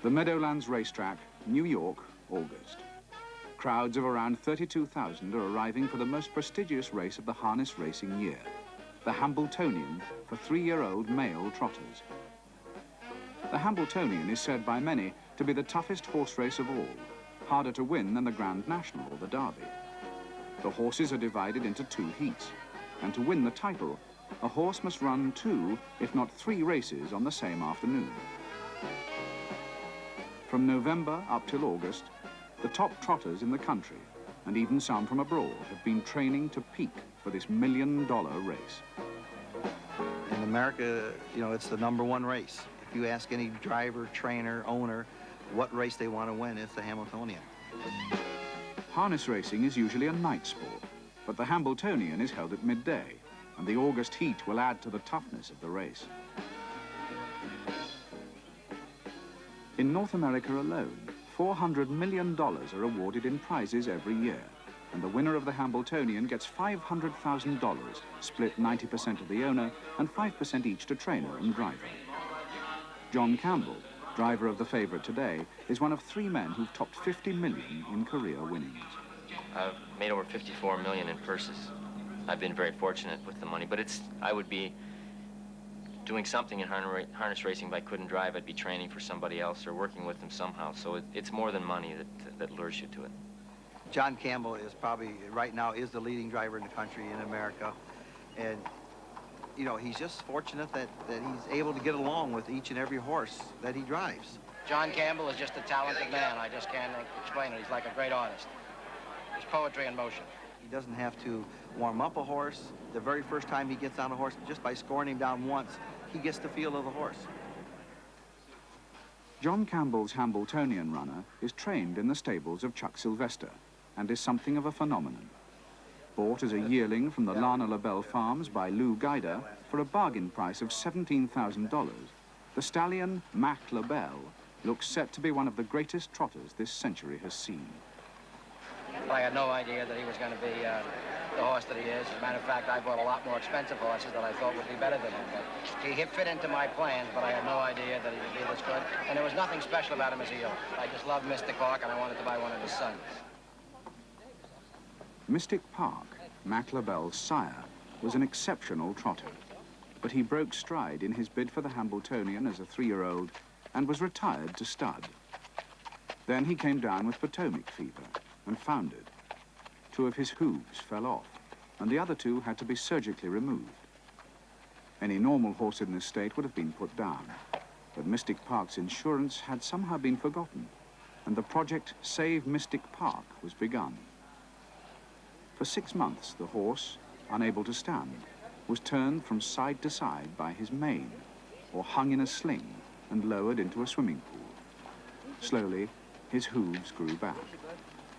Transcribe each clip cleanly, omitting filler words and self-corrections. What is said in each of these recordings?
The Meadowlands Racetrack, New York, August. Crowds of around 32,000 are arriving for the most prestigious race of the harness racing year, the Hambletonian for 3-year-old male trotters. The Hambletonian is said by many to be the toughest horse race of all, harder to win than the Grand National or the Derby. The horses are divided into 2 heats, and to win the title, a horse must run 2, if not 3 races on the same afternoon. From November up till August, the top trotters in the country, and even some from abroad, have been training to peak for this $1 million race. In America, you know, it's the #1 race. If you ask any driver, trainer, owner, what race they want to win, it's the Hambletonian. Harness racing is usually a night sport, but the Hambletonian is held at midday, and the August heat will add to the toughness of the race. In North America alone, $400 million are awarded in prizes every year, and the winner of the Hambletonian gets $500,000, split 90% to the owner and 5% each to trainer and driver. John Campbell, driver of the favorite today, is one of 3 men who've topped 50 million in career winnings. I've made over 54 million in purses. I've been very fortunate with the money, but I would be doing something in harness racing. If I couldn't drive, I'd be training for somebody else or working with them somehow. So it's more than money that lures you to it. John Campbell is probably, right now, is the leading driver in the country in America. And, you know, he's just fortunate that he's able to get along with each and every horse that he drives. John Campbell is just a talented man. I just can't explain it. He's like a great artist. He's poetry in motion. He doesn't have to warm up a horse. The very first time he gets on a horse, just by scoring him down once, he gets the feel of the horse. John Campbell's Hambletonian runner is trained in the stables of Chuck Sylvester and is something of a phenomenon. Bought as a yearling from the Lobell farms by Lou Guider for a bargain price of $17,000, the stallion Mack Lobell looks set to be one of the greatest trotters this century has seen. I had no idea that he was going to be the horse that he is. As a matter of fact, I bought a lot more expensive horses that I thought would be better than him. But he fit into my plans, but I had no idea that he would be this good. And there was nothing special about him as a young. I just loved Mystic Park, and I wanted to buy one of his sons. Mystic Park, Mack Lobell's sire, was an exceptional trotter, but he broke stride in his bid for the Hambletonian as a 3-year-old and was retired to stud. Then he came down with Potomac fever and foundered. 2 of his hooves fell off, and the other 2 had to be surgically removed. Any normal horse in this state would have been put down, but Mystic Park's insurance had somehow been forgotten, and the project Save Mystic Park was begun. For 6 months, the horse, unable to stand, was turned from side to side by his mane, or hung in a sling and lowered into a swimming pool. Slowly, his hooves grew back,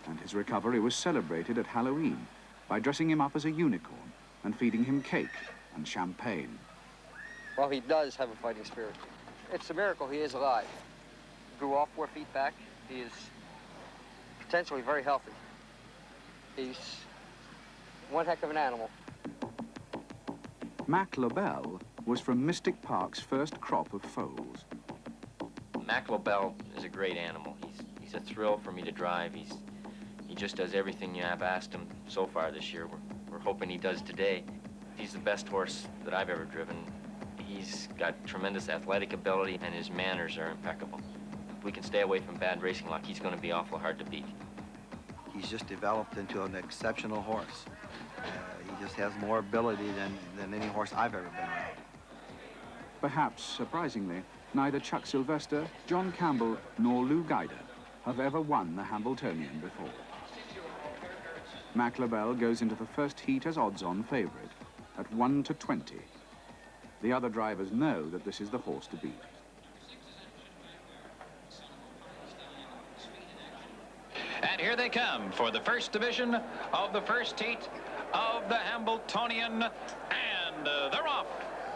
and his recovery was celebrated at Halloween by dressing him up as a unicorn and feeding him cake and champagne. Well, he does have a fighting spirit. It's a miracle he is alive. He grew all 4 feet back. He is potentially very healthy. He's one heck of an animal. Mack Lobell was from Mystic Park's first crop of foals. Mack Lobell is a great animal. He's a thrill for me to drive. He just does everything you have asked him so far this year. We're hoping he does today. He's the best horse that I've ever driven. He's got tremendous athletic ability, and his manners are impeccable. If we can stay away from bad racing luck, he's going to be awful hard to beat. He's just developed into an exceptional horse. He just has more ability than any horse I've ever been around. Perhaps, surprisingly, neither Chuck Sylvester, John Campbell, nor Lou Guider have ever won the Hambletonian before. Mack Lobell goes into the first heat as odds-on favorite, at 1 to 20. The other drivers know that this is the horse to beat. And here they come for the first division of the first heat of the Hambletonian, and they're off.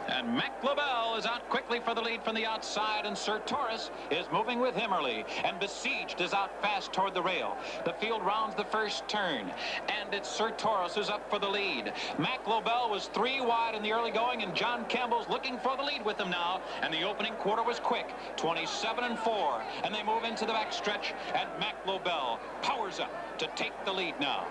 And Mack Lobell is out quickly for the lead from the outside, and Sir Taurus is moving with him early, and Besieged is out fast toward the rail. The field rounds the first turn, and it's Sir Taurus who's up for the lead. Mack Lobell was 3 wide in the early going, and John Campbell's looking for the lead with him now, and the opening quarter was quick, 27-4, and they move into the back stretch, and Mack Lobell powers up to take the lead now.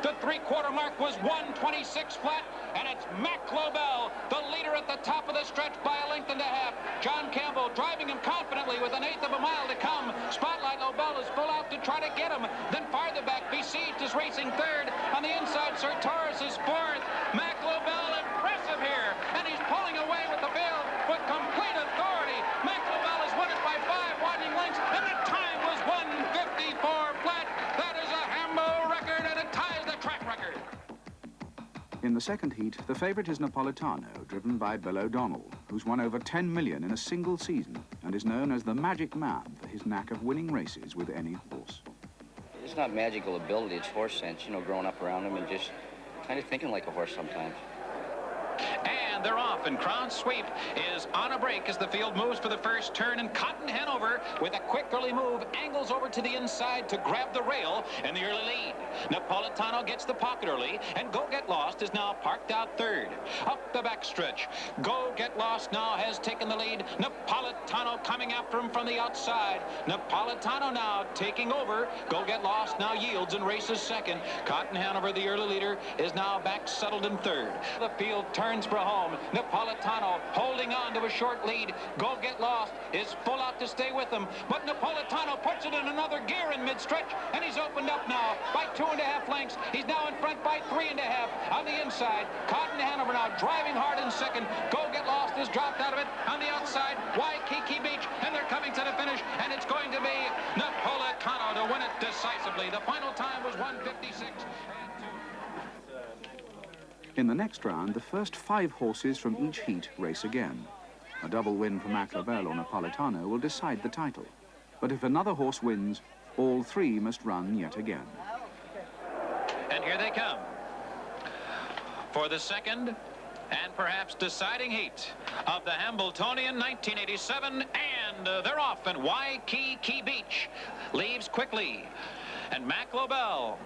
The 3/4 mark was 1:26 flat, and it's Mack Lobell, the leader at the top of the stretch by a length and a half. John Campbell driving him confidently with 1/8 of a mile to come. Spotlight Lobell is full out to try to get him. Then farther back, Besieged is racing third. On the inside, Sir Taurus is fourth. Mack Lobell impressive here, and he's pulling away with the field with complete authority. Mack Lobell has won it by 5 widening lengths, and the time was 1:54 flat. That is a Hambletonian record, and it ties the track record. In the second heat, the favourite is Napolitano, driven by Bill O'Donnell, who's won over 10 million in a single season and is known as the Magic Man for his knack of winning races with any horse. It's not magical ability, it's horse sense, you know, growing up around him and just kind of thinking like a horse sometimes. And they're off, and Crown Sweep is on a break as the field moves for the first turn, and Cotton Hanover, with a quick early move, angles over to the inside to grab the rail in the early lead. Napolitano gets the pocket early, and Go Get Lost is now parked out third. Up the backstretch, Go Get Lost now has taken the lead. Napolitano coming after him from the outside. Napolitano now taking over. Go Get Lost now yields and races second. Cotton Hanover, the early leader, is now back settled in third. The field turns for home. Napolitano holding on to a short lead. Go Get Lost is full out to stay with him, but Napolitano puts it in another gear in mid-stretch, and he's opened up now by 2.5 lengths. He's now in front by 3.5 on the inside. Cotton Hanover now driving hard in second. Go Get Lost is dropped out of it on the outside. Waikiki Beach, and they're coming to the finish, and it's going to be Napolitano to win it decisively. The final time was 1:56. In the next round, the first 5 horses from each heat race again. A double win for Mack Lobell or Napolitano will decide the title. But if another horse wins, all 3 must run yet again. And here they come for the second and perhaps deciding heat of the Hambletonian 1987, and they're off, and Waikiki Beach leaves quickly. And Mack Lobell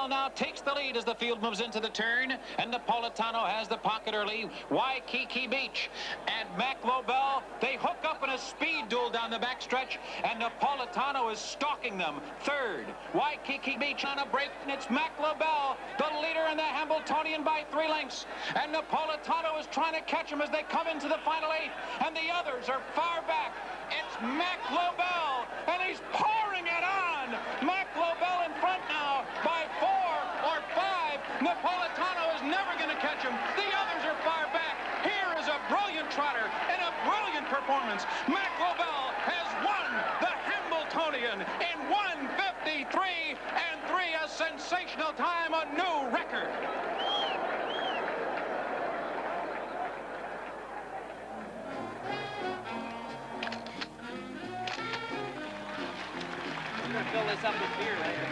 now takes the lead as the field moves into the turn, and Napolitano has the pocket early. Waikiki Beach and Mack Lobell, they hook up in a speed duel down the backstretch, and Napolitano is stalking them third. Waikiki Beach on a break, and it's Mack Lobell, the leader in the Hambletonian by 3 lengths, and Napolitano is trying to catch him as they come into the final 8, and the others are far back. It's Mack Lobell, and he's pouring it on. Mack Lobell in front now by 4 or 5. Napolitano is never going to catch him. The others are far back. Here is a brilliant trotter and a brilliant performance. Mack Lobell has won the Hambletonian in 1:53.3, a sensational time, a new record. Fill this up with beer later.